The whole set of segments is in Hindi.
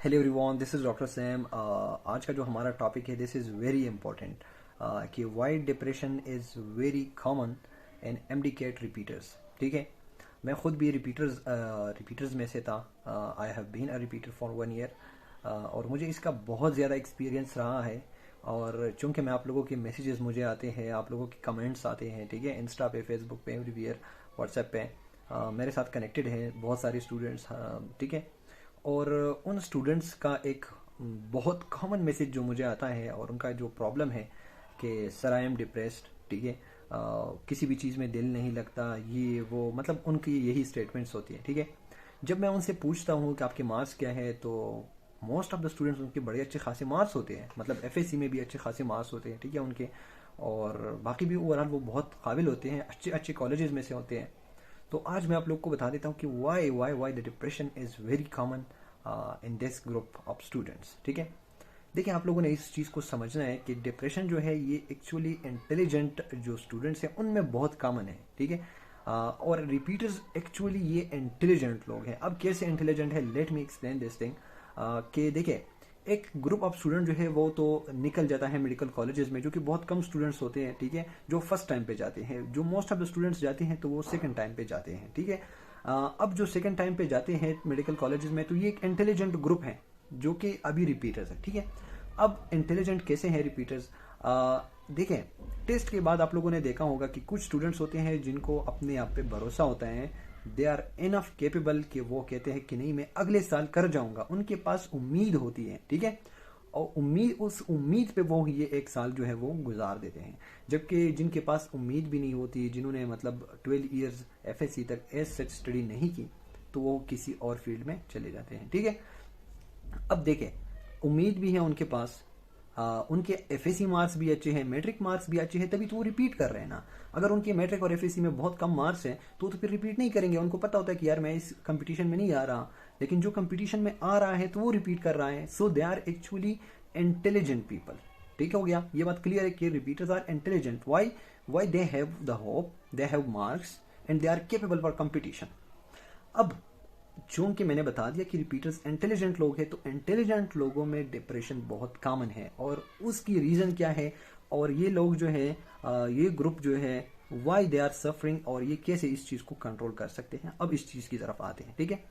Hello everyone, this is doctor Sam. आज का जो हमारा टॉपिक है दिस इज़ वेरी इंपॉर्टेंट कि why depression is very common in MDCAT repeaters. ठीक है, मैं खुद भी रिपीटर्स में से था। I have been a repeater for 1 year और मुझे इसका बहुत ज़्यादा एक्सपीरियंस रहा है। और चूंकि मैं आप लोगों के मैसेजेस मुझे आते हैं, आप लोगों के कमेंट्स आते हैं, ठीक है, इंस्टा पे, फेसबुक पे, एवरीवेयर, व्हाट्सएप पे मेरे साथ कनेक्टेड हैं बहुत सारे स्टूडेंट्स, ठीक है। और उन स्टूडेंट्स का एक बहुत कॉमन मैसेज जो मुझे आता है और उनका जो प्रॉब्लम है कि सर आई एम डिप्रेस्ड, ठीक है, किसी भी चीज़ में दिल नहीं लगता, ये वो, मतलब उनकी यही स्टेटमेंट्स होती है। ठीक है, जब मैं उनसे पूछता हूँ कि आपके मार्क्स क्या है, तो मोस्ट ऑफ द स्टूडेंट्स उनके बड़े अच्छे खासे मार्क्स होते हैं, मतलब एफएससी में भी अच्छे खासे मार्क्स होते हैं, ठीक है, उनके। और बाकी भी ओवरऑल वो बहुत काबिल होते हैं, अच्छे अच्छे कॉलेजेस में से होते हैं। तो आज मैं आप लोग को बता देता हूँ कि why the depression is very common in this group of students. ठीक है, देखिए, आप लोगों ने इस चीज़ को समझना है कि डिप्रेशन जो है ये एक्चुअली इंटेलिजेंट जो स्टूडेंट्स हैं उनमें बहुत कॉमन है। ठीक है, और रिपीटर्स एक्चुअली ये इंटेलिजेंट लोग हैं। अब कैसे इंटेलिजेंट है, let me explain this thing. कि देखिए, एक ग्रुप ऑफ स्टूडेंट जो है वो तो निकल जाता है मेडिकल कॉलेजेस में, जो कि बहुत कम स्टूडेंट्स होते हैं, ठीक है, जो फर्स्ट टाइम पे जाते हैं। जो मोस्ट ऑफ द स्टूडेंट्स जाते हैं तो वो सेकंड टाइम पे जाते हैं, ठीक है। अब जो सेकंड टाइम पे जाते हैं मेडिकल कॉलेजेस में, तो ये एक इंटेलिजेंट ग्रुप है जो कि अभी रिपीटर्स है, ठीक है। अब इंटेलिजेंट कैसे हैं रिपीटर्स? देखें, टेस्ट के बाद आप लोगों ने देखा होगा कि कुछ स्टूडेंट्स होते हैं जिनको अपने आप पे भरोसा होता है, दे आर इनफ केपेबल, कि वो कहते हैं कि नहीं, मैं अगले साल कर जाऊंगा, उनके पास उम्मीद होती है, ठीक है। और उस उम्मीद पे वो ये एक साल जो है वो गुजार देते हैं। जबकि जिनके पास उम्मीद भी नहीं होती, जिन्होंने मतलब 12 ईयर्स एफएससी तक एज सच स्टडी नहीं की, तो वो किसी और फील्ड में चले जाते हैं, ठीक है। अब देखें, उम्मीद भी है उनके पास, उनके एफएससी मार्क्स भी अच्छे हैं, मैट्रिक मार्क्स भी अच्छे हैं, तभी तो वो रिपीट कर रहे हैं ना। अगर उनके मैट्रिक और एफएससी में बहुत कम मार्क्स हैं तो फिर रिपीट नहीं करेंगे। उनको पता होता है कि यार मैं इस कंपटीशन में नहीं आ रहा, लेकिन जो कंपटीशन में आ रहा है तो वो रिपीट कर रहा है। So they are actually intelligent people. ठीक हो गया, ये बात क्लियर है कि repeaters are intelligent. Why they have the hope, they have marks and they are capable for competition. अब चूंकि मैंने बता दिया कि रिपीटर्स इंटेलिजेंट लोग हैं, तो इंटेलिजेंट लोगों में डिप्रेशन बहुत कॉमन है। और उसकी रीज़न क्या है, और ये लोग जो है, ये ग्रुप जो है, वाई दे आर सफरिंग, और ये कैसे इस चीज़ को कंट्रोल कर सकते हैं। अब इस चीज़ की तरफ आते हैं, ठीक है।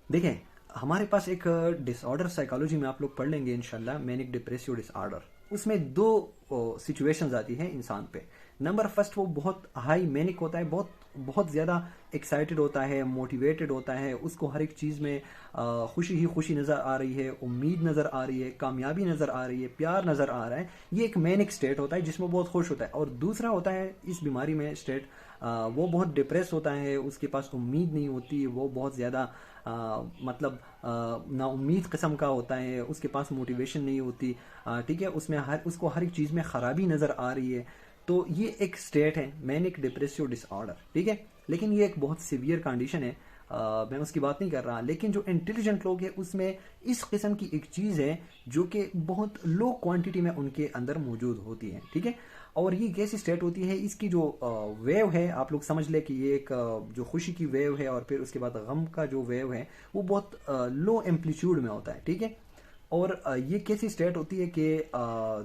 देखें, हमारे पास एक डिसऑर्डर साइकोलॉजी में आप लोग पढ़ लेंगे इंशाल्लाह, मैनिक डिप्रेसिव डिसऑर्डर। उसमें दो सिचुएशंस आती है इंसान पे। नंबर फर्स्ट, वो बहुत हाई मैनिक होता है, बहुत बहुत ज़्यादा एक्साइटेड होता है, मोटिवेटेड होता है, उसको हर एक चीज़ में खुशी ही खुशी नज़र आ रही है, उम्मीद नज़र आ रही है, कामयाबी नज़र आ रही है, प्यार नज़र आ रहा है। ये एक मैनिक स्टेट होता है जिसमें बहुत खुश होता है। और दूसरा होता है इस बीमारी में स्टेट, वो बहुत डिप्रेस होता है, उसके पास उम्मीद नहीं होती, वो बहुत ज़्यादा मतलब ना उम्मीद किस्म का होता है, उसके पास मोटिवेशन नहीं होती, ठीक है, उसको हर एक चीज़ में ख़राबी नज़र आ रही है। तो ये एक स्टेट है मैनिक डिप्रेसिव डिसऑर्डर, ठीक है। लेकिन ये एक बहुत सीवियर कंडीशन है, मैं उसकी बात नहीं कर रहा। लेकिन जो इंटेलिजेंट लोग हैं उसमें इस किस्म की एक चीज़ है जो कि बहुत लो क्वांटिटी में उनके अंदर मौजूद होती है, ठीक है। और ये कैसी स्टेट होती है, इसकी जो वेव है, आप लोग समझ ले कि ये एक जो खुशी की वेव है, और फिर उसके बाद गम का जो वेव है वो बहुत लो एम्पलीट्यूड में होता है, ठीक है। और ये कैसी स्टेट होती है कि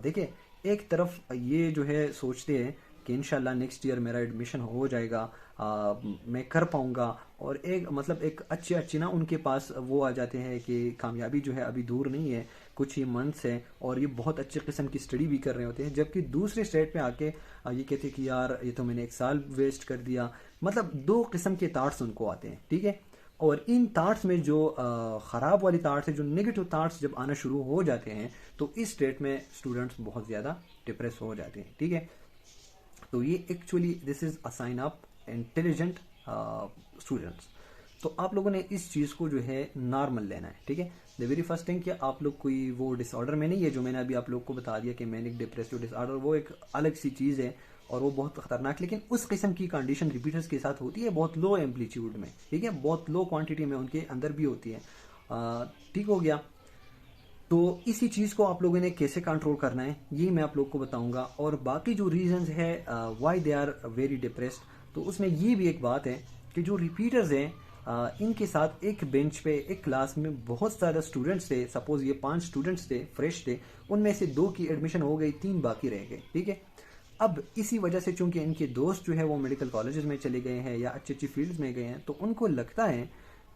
देखिए, एक तरफ ये जो है सोचते हैं कि इंशाल्लाह नेक्स्ट ईयर मेरा एडमिशन हो जाएगा, मैं कर पाऊंगा, और एक मतलब एक अच्छे अच्छे ना उनके पास वो आ जाते हैं कि कामयाबी जो है अभी दूर नहीं है, कुछ ही मंथ्स है, और ये बहुत अच्छे किस्म की स्टडी भी कर रहे होते हैं। जबकि दूसरे स्टेट पे आके ये कहते हैं कि यार ये तो मैंने एक साल वेस्ट कर दिया। मतलब दो किस्म के थाट्स उनको आते हैं, ठीक है। और इन थाट्स में जो ख़राब वाली थाट्स है, जो नेगेटिव थाट्स जब आना शुरू हो जाते हैं, तो इस स्टेट में स्टूडेंट्स बहुत ज़्यादा डिप्रेस हो जाते हैं, ठीक है। तो ये actually this is a sign of intelligent students. तो आप लोगों ने इस चीज़ को जो है नॉर्मल लेना है, ठीक है। द वेरी फर्स्ट थिंग कि आप लोग कोई वो डिसऑर्डर में नहीं है, जो मैंने अभी आप लोग को बता दिया कि मैनिक डिप्रेसिव डिसऑर्डर, वो एक अलग सी चीज़ है और वो बहुत खतरनाक। लेकिन उस किस्म की कंडीशन रिपीटर्स के साथ होती है, बहुत लो एम्पलीट्यूड में, ठीक है, बहुत लो क्वांटिटी में उनके अंदर भी होती है, ठीक हो गया। तो इसी चीज़ को आप लोगों ने कैसे कंट्रोल करना है ये मैं आप लोग को बताऊंगा। और बाकी जो रीजंस है why they are very depressed, तो उसमें ये भी एक बात है कि जो रिपीटर्स हैं इनके साथ एक बेंच पे एक क्लास में बहुत सारे स्टूडेंट्स थे, सपोज ये 5 स्टूडेंट्स थे, फ्रेश थे, उनमें से 2 की एडमिशन हो गई, 3 बाकी रह गए, ठीक है। अब इसी वजह से चूंकि इनके दोस्त जो है वो मेडिकल कॉलेजेस में चले गए हैं या अच्छी अच्छी फील्ड्स में गए हैं, तो उनको लगता है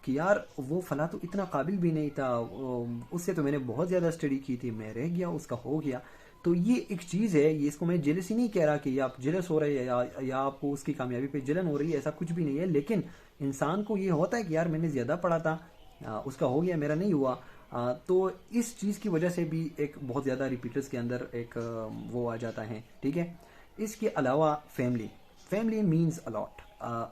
कि यार वो फला तो इतना काबिल भी नहीं था, उससे तो मैंने बहुत ज़्यादा स्टडी की थी, मैं रह गया, उसका हो गया। तो ये एक चीज़ है, ये इसको मैं जेलसी नहीं कह रहा कि आप जेलस हो रहे हैं या आपको उसकी कामयाबी पे जलन हो रही है, ऐसा कुछ भी नहीं है। लेकिन इंसान को ये होता है कि यार मैंने ज़्यादा पढ़ा था, उसका हो गया, मेरा नहीं हुआ। तो इस चीज़ की वजह से भी एक बहुत ज़्यादा रिपीटर्स के अंदर एक वो आ जाता है, ठीक है। इसके अलावा फैमिली मीन्स अलॉट।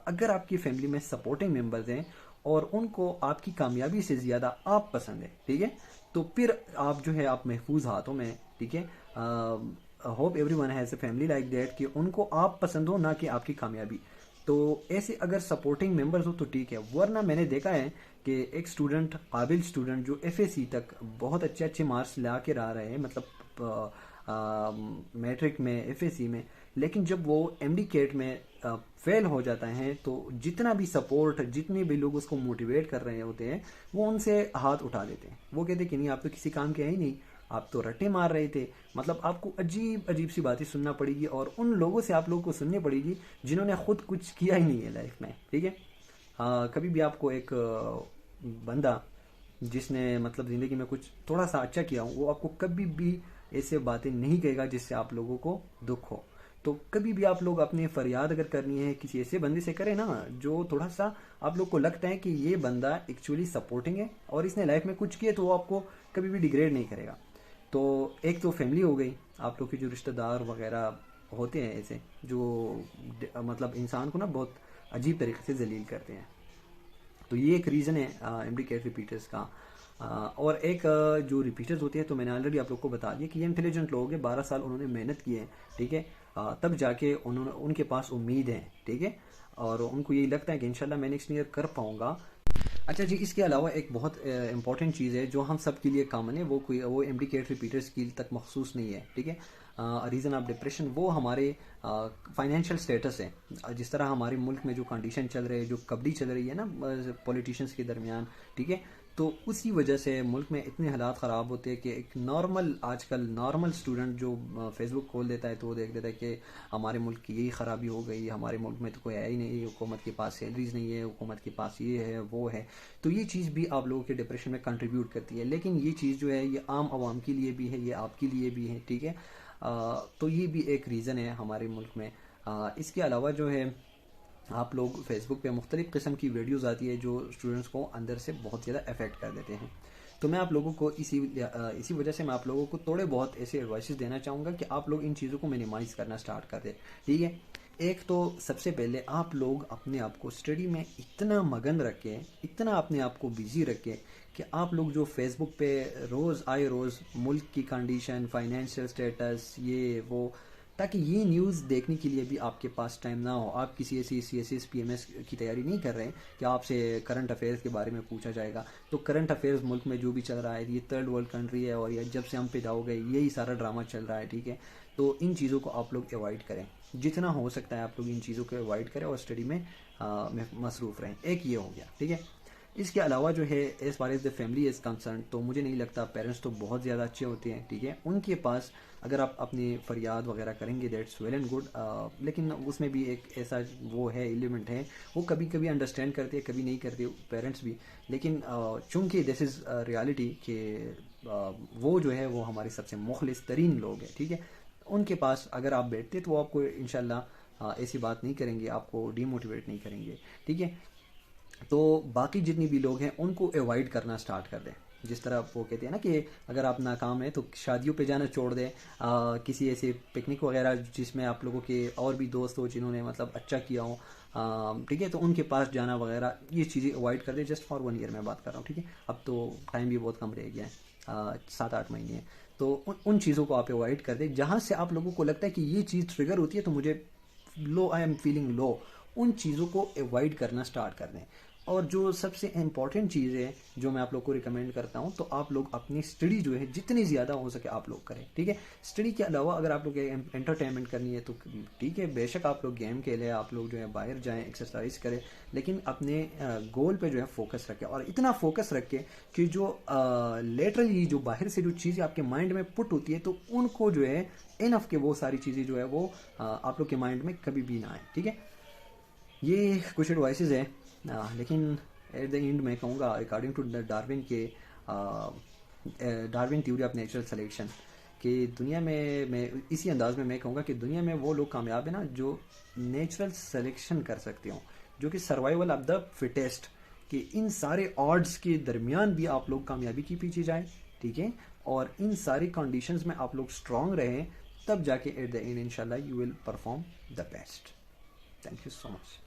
अगर आपकी फैमिली में सपोर्टिंग मेंबर्स हैं और उनको आपकी कामयाबी से ज़्यादा आप पसंद है, ठीक है, तो फिर आप जो है आप महफूज हाथों में, ठीक है। Hope everyone has a family like that कि उनको आप पसंद हो, ना कि आपकी कामयाबी। तो ऐसे अगर सपोर्टिंग मेंबर्स हो तो ठीक है, वरना मैंने देखा है कि एक स्टूडेंट, काबिल स्टूडेंट जो एफएसी तक बहुत अच्छे अच्छे मार्क्स ला के ला रहे हैं, मतलब मैट्रिक में, एफएसी में, लेकिन जब वो एमडी कैट में फेल हो जाता है तो जितना भी सपोर्ट, जितने भी लोग उसको मोटिवेट कर रहे होते हैं, वो उनसे हाथ उठा देते हैं। वो कहते हैं कि नहीं, आप तो किसी काम के हैं ही नहीं, आप तो रट्टे मार रहे थे। मतलब आपको अजीब अजीब सी बातें सुनना पड़ेगी और उन लोगों से आप लोगों को सुननी पड़ेगी जिन्होंने खुद कुछ किया ही नहीं है लाइफ में, ठीक है। कभी भी आपको एक बंदा जिसने मतलब ज़िंदगी में कुछ थोड़ा सा अच्छा किया हो, वो आपको कभी भी ऐसे बातें नहीं कहेगा जिससे आप लोगों को दुख हो। तो कभी भी आप लोग अपनी फरियाद अगर करनी है किसी ऐसे बंदे से करें ना, जो थोड़ा सा आप लोग को लगता है कि ये बंदा एक्चुअली सपोर्टिंग है और इसने लाइफ में कुछ किया, तो वो आपको कभी भी डिग्रेड नहीं करेगा। तो एक तो फैमिली हो गई, आप लोग के जो रिश्तेदार वगैरह होते हैं ऐसे, जो मतलब इंसान को ना बहुत अजीब तरीके से जलील करते हैं। तो ये एक रीज़न है एमडी कैट रिपीटर्स का। और एक जो रिपीटर्स होते हैं, तो मैंने ऑलरेडी आप लोग को बता दिया कि ये इंटेलिजेंट लोग हैं, 12 साल उन्होंने मेहनत की है, ठीक है। तब जाके उनके पास उम्मीद है, ठीक है, और उनको यही लगता है कि इंशाल्लाह मैं नेक्स्ट ईयर कर पाऊंगा। अच्छा जी, इसके अलावा एक बहुत इंपॉर्टेंट चीज़ है जो हम सब के लिए कॉमन है, वो एमडी कैट रिपीटर्स की तक मखसूस नहीं है, ठीक है। रीज़न ऑफ डिप्रेशन वो हमारे फाइनेंशियल स्टेटस है। जिस तरह हमारे मुल्क में जो कंडीशन चल रही है, जो कबड्डी चल रही है ना पॉलिटिशियंस के दरमियान, ठीक है, तो उसी वजह से मुल्क में इतने हालात ख़राब होते हैं कि एक नॉर्मल, आजकल नॉर्मल स्टूडेंट जो फेसबुक खोल देता है तो वो देख देता है कि हमारे मुल्क की यही ख़राबी हो गई, हमारे मुल्क में तो कोई है ही नहीं, हुकूमत के पास सैलरीज नहीं है, हुकूमत के पास ये है वो है। तो ये चीज़ भी आप लोगों के डिप्रेशन में कंट्रीब्यूट करती है। लेकिन ये चीज़ जो है ये आम आवाम के लिए भी है, ये आपके लिए भी है, ठीक है। तो ये भी एक रीज़न है हमारे मुल्क में। इसके अलावा जो है आप लोग फेसबुक पे मुख्तलिफ़ किस्म की वीडियोस आती है जो स्टूडेंट्स को अंदर से बहुत ज़्यादा अफेक्ट कर देते हैं। तो मैं आप लोगों को इसी वजह से मैं आप लोगों को थोड़े बहुत ऐसे एडवाइसेस देना चाहूँगा कि आप लोग इन चीज़ों को मिनिमाइज़ करना स्टार्ट कर दें, ठीक है। एक तो सबसे पहले आप लोग अपने आप को स्टडी में इतना मगन रखें, इतना अपने आप को बिजी रखें कि आप लोग जो फेसबुक पे रोज़ आए रोज़ मुल्क की कंडीशन, फाइनेंशियल स्टेटस, ये वो, ताकि ये न्यूज़ देखने के लिए भी आपके पास टाइम ना हो। आप किसी ऐसी CSS PMS की तैयारी नहीं कर रहे हैं कि आपसे करंट अफेयर्स के बारे में पूछा जाएगा। तो करंट अफेयर्स मुल्क में जो भी चल रहा है, ये थर्ड वर्ल्ड कंट्री है और ये जब से हम पैदा हो गए यही सारा ड्रामा चल रहा है, ठीक है। तो इन चीज़ों को आप लोग अवॉइड करें, जितना हो सकता है आप लोग इन चीज़ों को अवॉइड करें और स्टडी में मसरूफ़ रहें। एक ये हो गया, ठीक है। इसके अलावा जो है as far as the family is concern, तो मुझे नहीं लगता, पेरेंट्स तो बहुत ज़्यादा अच्छे होते हैं, ठीक है। उनके पास अगर आप अपनी फरियाद वगैरह करेंगे दैट्स वेल एंड गुड, लेकिन उसमें भी एक ऐसा वो है एलिमेंट है, वो कभी कभी अंडरस्टैंड करते हैं, कभी नहीं करते पेरेंट्स भी। लेकिन चूंकि दिस इज़ रियलिटी कि वो जो है वो हमारे सबसे मुखलिस तरीन लोग हैं, ठीक है। उनके पास अगर आप बैठते तो वो आपको इंशाल्लाह ऐसी बात नहीं करेंगे, आपको डीमोटिवेट नहीं करेंगे, ठीक है। तो बाकी जितने भी लोग हैं उनको अवॉइड करना स्टार्ट कर दें। जिस तरह वो कहते हैं ना कि अगर आप नाकाम हैं तो शादियों पे जाना छोड़ दें, किसी ऐसे पिकनिक वगैरह जिसमें आप लोगों के और भी दोस्त हो जिन्होंने मतलब अच्छा किया हो, ठीक है, तो उनके पास जाना वगैरह, ये चीज़ें अवॉइड कर दें। जस्ट फॉर 1 ईयर मैं बात कर रहा हूँ, ठीक है। अब तो टाइम भी बहुत कम रह गया है, 7-8 महीने हैं। तो उन चीज़ों को आप अवॉइड कर दें जहाँ से आप लोगों को लगता है कि ये चीज़ ट्रिगर होती है तो मुझे लो, आई एम फीलिंग लो, उन चीज़ों को अवॉइड करना स्टार्ट कर दें। और जो सबसे इम्पॉर्टेंट चीज़ है जो मैं आप लोग को रिकमेंड करता हूँ, तो आप लोग अपनी स्टडी जो है जितनी ज़्यादा हो सके आप लोग करें, ठीक है। स्टडी के अलावा अगर आप लोग एंटरटेनमेंट करनी है तो ठीक है, बेशक आप लोग गेम खेलें, आप लोग जो है बाहर जाएं, एक्सरसाइज करें, लेकिन अपने गोल पे जो है फोकस रखें, और इतना फोकस रखें कि जो लेटरली जो बाहर से जो चीज़ें आपके माइंड में पुट होती है तो उनको जो है इनफ के वो सारी चीज़ें जो है वो आप लोग के माइंड में कभी भी ना आए, ठीक है। ये कुछ एडवाइसेस है, लेकिन एट द एंड मैं कहूँगा अकॉर्डिंग टू डार्विन के Darwin theory of natural selection कि दुनिया में मैं इसी अंदाज में मैं कहूँगा कि दुनिया में वो लोग कामयाब है ना जो नेचुरल सिलेक्शन कर सकते हो, जो कि सर्वाइवल ऑफ द फिटेस्ट, कि इन सारे ऑड्स के दरमियान भी आप लोग कामयाबी के पीछे जाएं, ठीक है, और इन सारी कंडीशंस में आप लोग स्ट्रांग रहें, तब जाके एट द एंड इंशाल्लाह you will perform the best. Thank you so much.